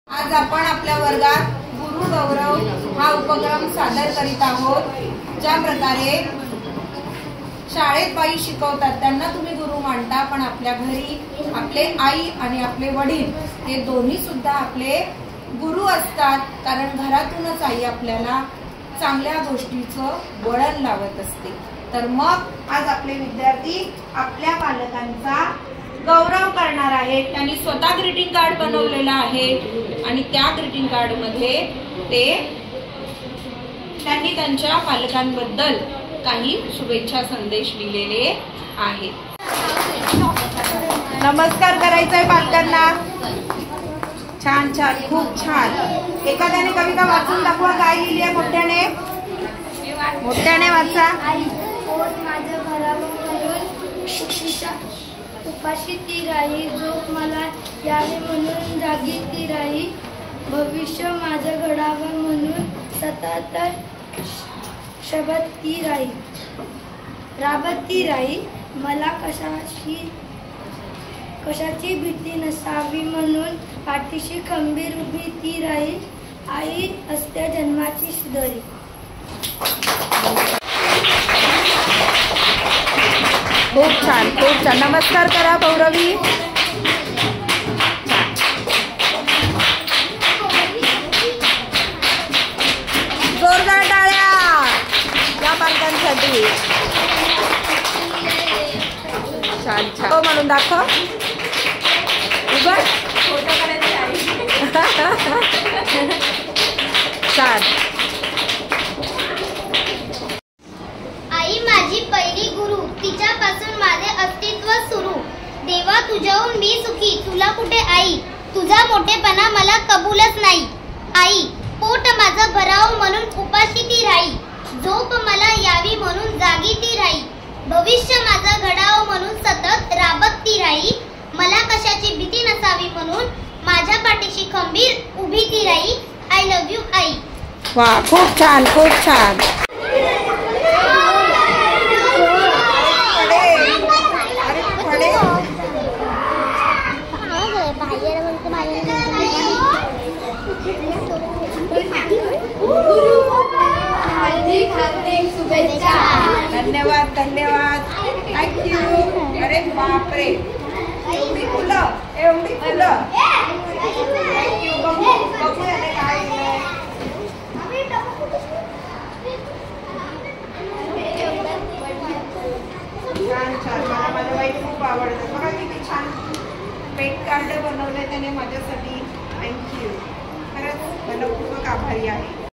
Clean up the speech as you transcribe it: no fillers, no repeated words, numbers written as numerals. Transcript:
आज आपण आपल्या वर्गात गुरु गौरव हा उपक्रम सादर करीत आहोत। ज्या प्रकारे शाळेत बाई शिकवतात त्यांना तुम्ही गुरु मानता, पण आपल्या घरी आपले आई आणि आपले वडील हे दोन्ही सुद्धा आपले गुरु असतात, कारण घरातूनच आई आपल्याला चांगल्या गोष्टीचं वळण लावत असते। तर मग आज आपले विद्यार्थी आपल्या पालकांचा गौरव करणार आहेत। त्यांनी स्वतः ग्रीटिंग कार्ड बनवलेला आहे आणि त्या ग्रीटिंग कार्ड मध्ये त्यांनी त्यांच्या पालकांबद्दल काही शुभेच्छा संदेश दिलेले आहेत। नमस्कार करायचंय पालकांना। छान छान, खूप छान। एखाद्याने कविता वाचून दाखवा, काय लिहिली आहे? मोठ्याने वाचा। माझ्या घरावर उपाशी ती राही, झोप मला यावी म्हणून जागी ती राही, भविष्य माझ्या घडावं म्हणून सतत शबत ती राही, राबत ती राही, मला कशाची भीती नसावी म्हणून पाठीशी खंबीर उभी ती राही, आई असते जन्माची सुधरी। खूप छान, खूप छान। नमस्कार करा पौरवी। जोरदार टाळ्या या पालकांसाठी। छान छान, हो म्हणून दाखव। उभं छान। आई माझी पहिली गुरु, तिच्यापासून माझे अस्तित्व सुरू, देवा तुझ्याहून मी सुखी, तुला कुठे आई, तुझा मोठेपणा मला कबूलच नाही। आई पोट माझं भराव म्हणून उपाशी ती राही, झोप मला यावी म्हणून जागी ती राही, भविष्य माझं घडाव म्हणून सतत राबत ती राही, मला कशाची भीती नसावी म्हणून माझ्या पाठीशी खंबीर उभी ती राही, आय लव्ह यू आई। वा, खूप छान, खूप छान। धन्यवाद धन्यवाद, थँक्यू। अरे बापरे, एवढी फुलं, एवढी फुलं। थँक्यू। बघूया ते काय आहे। छान छान, मला माझ्या बाई खूप आवडतं। बघा किती छान पेट कार्ड बनवलंय त्याने माझ्यासाठी। थँक्यू, खरंच मला खूप आभारी आहे।